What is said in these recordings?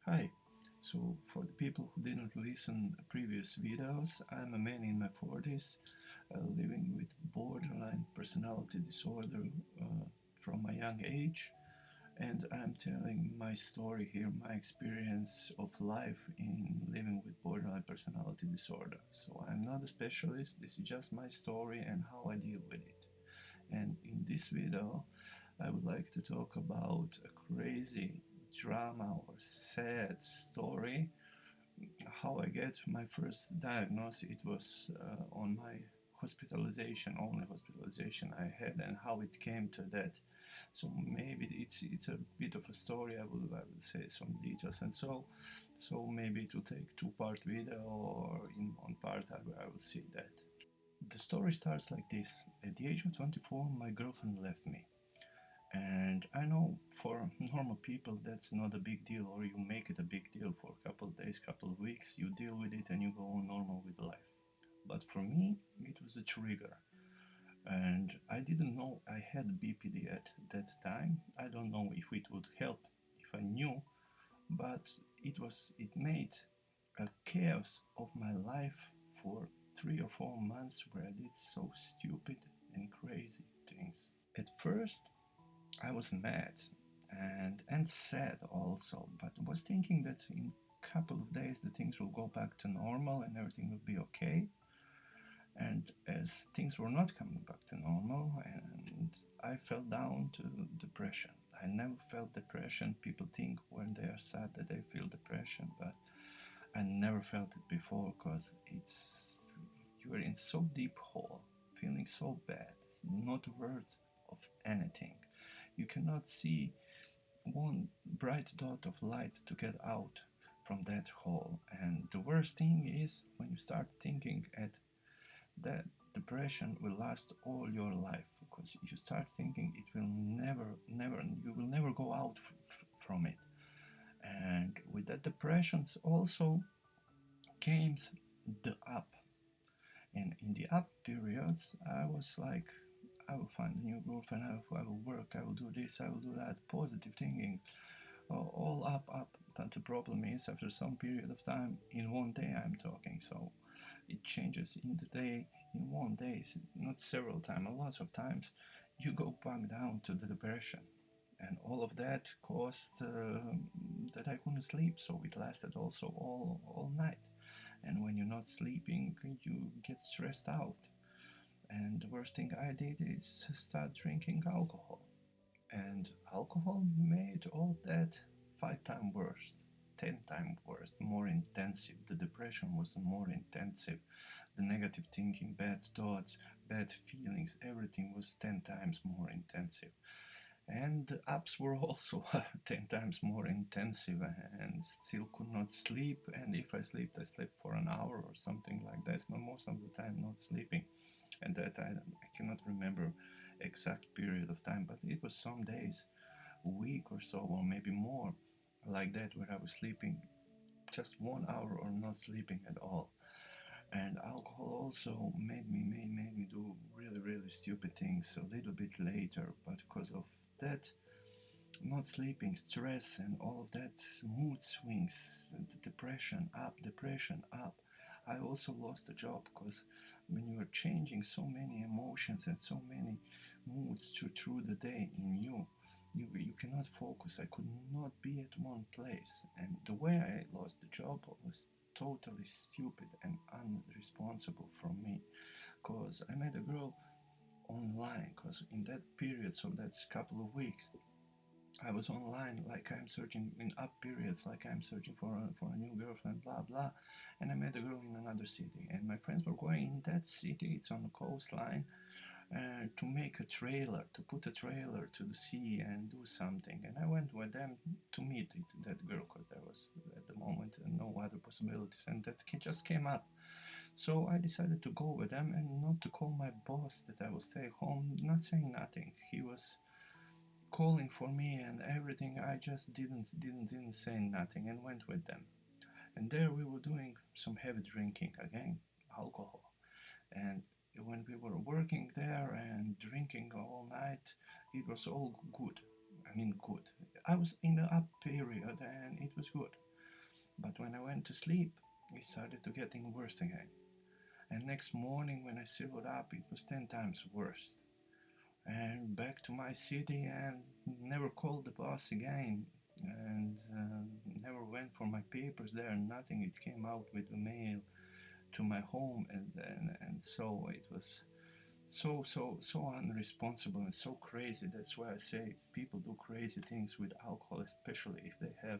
Hi. So for the people who didn't listen previous videos, I'm a man in my 40s, living with borderline personality disorder from my young age, and I'm telling my story here, my experience of life in living with borderline personality disorder. So I'm not a specialist, this is just my story and how I deal with it. And in this video, I would like to talk about a crazy drama or sad story. How I get my first diagnosis, it was on my hospitalization, only hospitalization I had, and how it came to that. So maybe it's a bit of a story. I will say some details, and so maybe it will take two-part video, or in one part I will see that. The story starts like this. At the age of 24, my girlfriend left me. And I know for normal people that's not a big deal, or you make it a big deal for a couple of days, couple of weeks, you deal with it and you go on normal with life. But for me, it was a trigger. And I didn't know I had BPD at that time. I don't know if it would help if I knew, but it made a chaos of my life for 3 or 4 months where I did so stupid and crazy things. At first, I was mad and sad also, but was thinking that in a couple of days the things will go back to normal and everything will be okay. And as things were not coming back to normal, and I fell down to depression. I never felt depression. People think when they are sad that they feel depression, but I never felt it before, because it's you are in so deep hole, feeling so bad, it's not worth of anything. You cannot see one bright dot of light to get out from that hole. And the worst thing is when you start thinking at that depression will last all your life, because you start thinking it will never, you will never go out from it. And with that depression also came the up. And in the up periods, I was like, I will find a new girlfriend, I will work, I will do this, I will do that, positive thinking, all up. But the problem is, after some period of time, in one day I'm talking, so it changes in the day, in one day, not several times, lots of times, you go back down to the depression. And all of that caused that I couldn't sleep, so it lasted also all night. And when you're not sleeping, you get stressed out. And the worst thing I did is start drinking alcohol. And alcohol made all that 5 times worse, 10 times worse, more intensive. The depression was more intensive. The negative thinking, bad thoughts, bad feelings, everything was 10 times more intensive. And the ups were also 10 times more intensive, and still could not sleep. And if I slept for an hour or something like that, but most of the time not sleeping. And that I cannot remember exact period of time, but it was some days, a week or so, or maybe more, like that, where I was sleeping just 1 hour or not sleeping at all. And alcohol also made me do really stupid things a little bit later, but because of that, not sleeping, stress, and all of that, mood swings, depression up. I also lost a job, because when you are changing so many emotions and so many moods through the day in you cannot focus. I could not be at one place, and the way I lost the job was totally stupid and unresponsible from me, because I met a girl online, because in that period, so that's a couple of weeks, I was online, like I'm searching in up periods, like I'm searching for a new girlfriend, blah blah, and I met a girl in another city, and my friends were going in that city. It's on the coastline, to make a trailer, to put a trailer to the sea and do something. And I went with them to meet that girl, because there was at the moment no other possibilities, and that just came up. So I decided to go with them and not to call my boss that I will stay home, not saying nothing. He was calling for me and everything. I just didn't say nothing and went with them. And there we were doing some heavy drinking again, alcohol. And when we were working there and drinking all night, it was all good. I mean, good. I was in the up period and it was good. But when I went to sleep, it started to getting worse again. And next morning when I silvered up, it was 10 times worse. And back to my city and never called the boss again. And never went for my papers there, nothing. It came out with the mail to my home, and so it was so unresponsible and so crazy. That's why I say people do crazy things with alcohol, especially if they have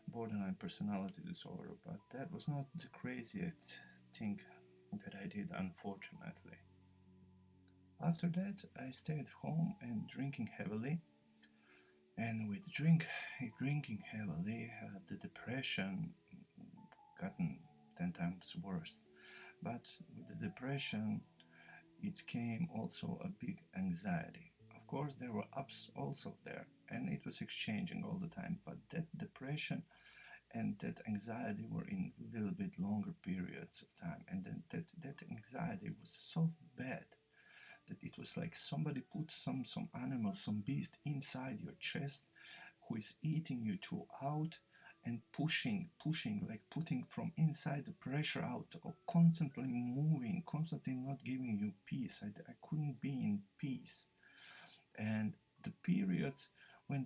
borderline personality disorder. But that was not the craziest thing that I did, unfortunately. After that, I stayed home and drinking heavily. And with drinking heavily, the depression gotten 10 times worse. But with the depression, it came also a big anxiety. Of course, there were ups also there, and it was exchanging all the time. But that depression and that anxiety were in a little bit longer periods of time, and then that anxiety was so bad that it was like somebody put some animal, some beast inside your chest who is eating you throughout and pushing, like putting from inside the pressure out, or constantly moving, constantly not giving you peace. I couldn't be in peace. And the periods when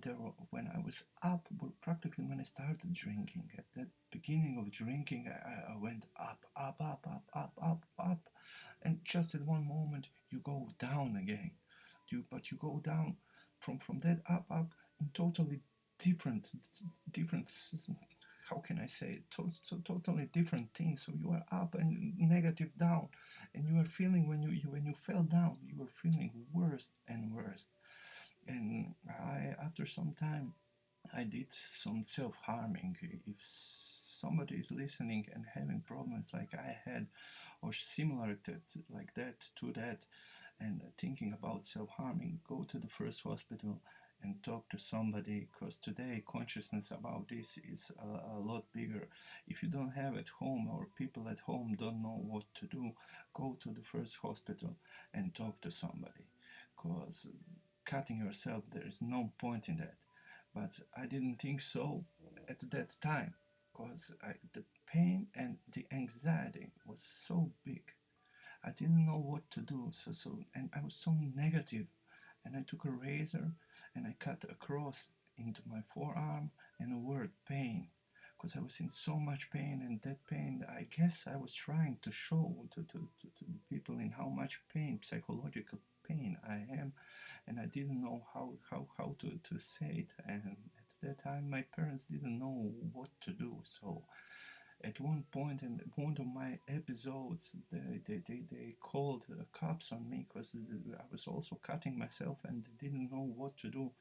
I was up were practically when I started drinking. At that beginning of drinking, I went up, and just at one moment you go down again. But you go down from that up in totally different, how can I say it? Totally different things. So you are up and negative down, and you are feeling when you fell down, you were feeling worse and worse. And after some time, I did some self-harming. If somebody is listening and having problems like I had, or similar like that to that, and thinking about self-harming, go to the first hospital and talk to somebody, because today consciousness about this is a lot bigger. If you don't have at home, or people at home don't know what to do, go to the first hospital and talk to somebody, because cutting yourself, there is no point in that. But I didn't think so at that time, because the pain and the anxiety was so big. I didn't know what to do, and I was so negative. And I took a razor and I cut a cross into my forearm and the word pain, because I was in so much pain. And that pain, I guess I was trying to show to the people in how much pain, psychological pain I am. And I didn't know how to say it. And at that time, my parents didn't know what to do. So at one point in one of my episodes, they called the cops on me, because I was also cutting myself and they didn't know what to do.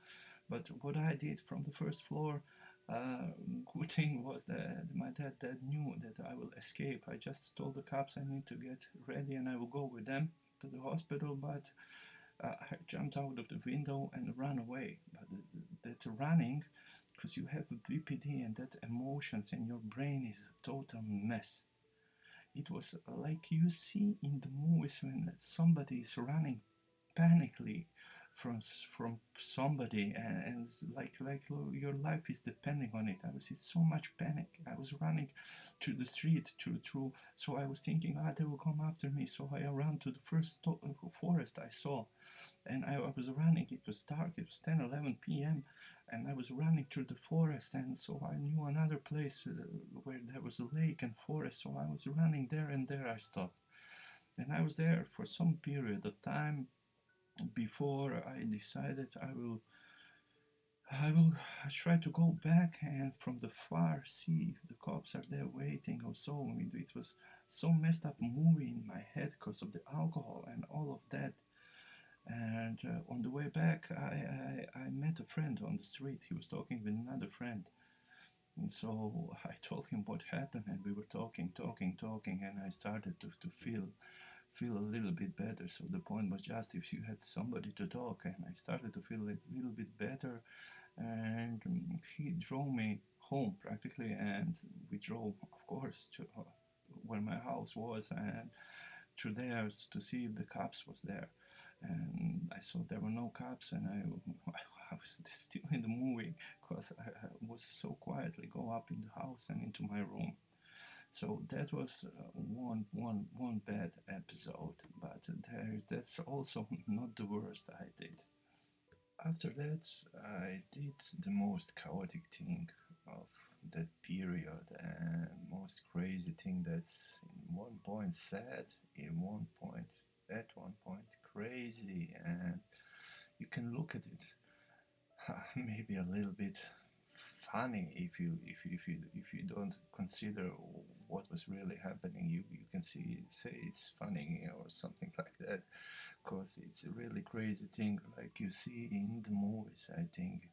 But what I did from the first floor, good thing was that my dad knew that I will escape. I just told the cops I need to get ready and I will go with them to the hospital. But I jumped out of the window and ran away. But that running, because you have a BPD and that emotions and your brain is a total mess. It was like you see in the movies when somebody is running panically from somebody, and like your life is depending on it. I was in so much panic. I was running through the street through so I was thinking, they will come after me. So I ran to the first forest I saw, and I was running. It was dark. It was 10, 11 p.m. and I was running through the forest. And so I knew another place where there was a lake and forest. So I was running there, and there I stopped. And I was there for some period of time before I decided I will try to go back and from the far see if the cops are there waiting or so. I mean, it was so messed up movie in my head because of the alcohol and all of that. And on the way back, I met a friend on the street. He was talking with another friend. And so I told him what happened, and we were talking, and I started to feel a little bit better. So the point was just if you had somebody to talk, and I started to feel a little bit better. And he drove me home practically, and we drove, of course, to where my house was, and through there to see if the cops was there. And I saw there were no cops, and I was still in the movie because I was so quietly go up in the house and into my room. So that was one bad episode, but that's also not the worst I did. After that, I did the most chaotic thing of that period and most crazy thing that's in one point sad, in one point, at one point crazy, and you can look at it maybe a little bit funny if you don't consider what was really happening. You can say it's funny or something like that, because it's a really crazy thing like you see in the movies. I think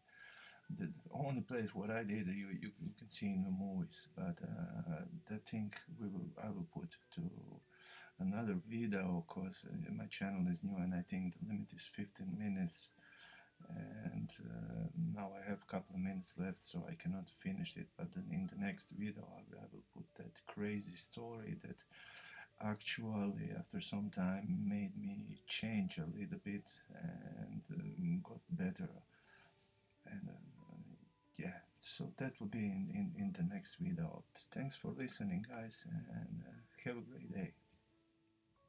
the only place what I did you can see in the movies, but that thing I will put to another video, because my channel is new and I think the limit is 15 minutes, and now I have a couple of minutes left, so I cannot finish it. But then in the next video I will put that crazy story that actually after some time made me change a little bit and got better. And yeah, so that will be in the next video. Thanks for listening, guys, and have a great day.